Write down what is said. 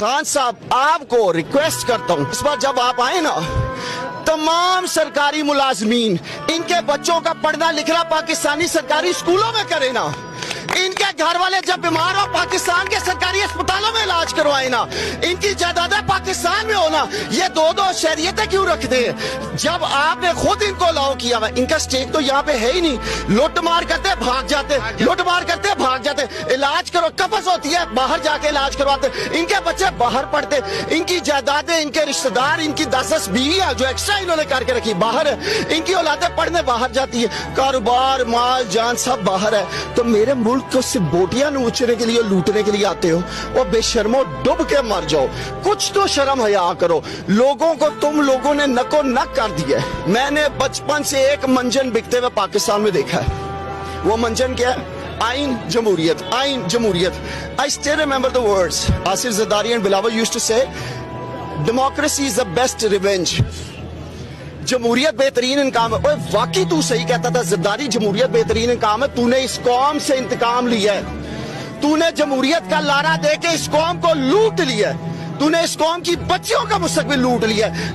खान साहब आपको रिक्वेस्ट करता हूँ, इस बार जब आप आए ना, तमाम सरकारी मुलाजमीन इनके बच्चों का पढ़ना लिखना पाकिस्तानी सरकारी स्कूलों में करे ना। इनके घर वाले जब बीमार हो पाकिस्तान के सरकारी अस्पतालों में इलाज करवाए ना। इनकी जायदादें पाकिस्तान में हो ना। ये दो शहरियतें क्यों रखते हैं? जब आपने खुद इनको अलाउ किया हुआ, इनका स्टेक तो यहाँ पे है ही नहीं। लूट मार करते भाग जाते, लूट मार करते भाग जाते। इलाज करो, कफस होती है, बाहर जाके इलाज करवाते। इनके बच्चे बाहर पढ़ते, इनकी जायदादें, इनके रिश्तेदार, इनकी 10 बीवियां जो एक्स्ट्रा इन्होंने करके रखी बाहर है। इनकी औलादें पढ़ने बाहर जाती है, कारोबार माल जान सब बाहर है। तो मेरे मुल्क को सिर्फ बोटियां नोचने के लिए, लूटने के लिए आते हो। और बेशर्मो डूब के मर जाओ। कुछ तो शर्म हया करो। लोगों को तुम लोगों ने नको नक कर दिया है। मैंने बचपन से एक मंजन बिकते हुए पाकिस्तान में देखा है। वो मंजन क्या है? आइन जमहूरियत, आइन जमहूरियत। I still remember the words Asif Zardari and Bilawal used to say, democracy is the best revenge. जमहूरियत बेहतरीन इंतकाम है। ओए वाकई तू सही कहता था ज़रदारी, जमहूरियत बेहतरीन इंतकाम है। तूने इस कौम से इंतकाम लिया है। तूने जमहूरियत का लारा दे के इस कौम को लूट लिया है। तूने इस कौम की बच्चियों का मुस्तकबिल लूट लिया है।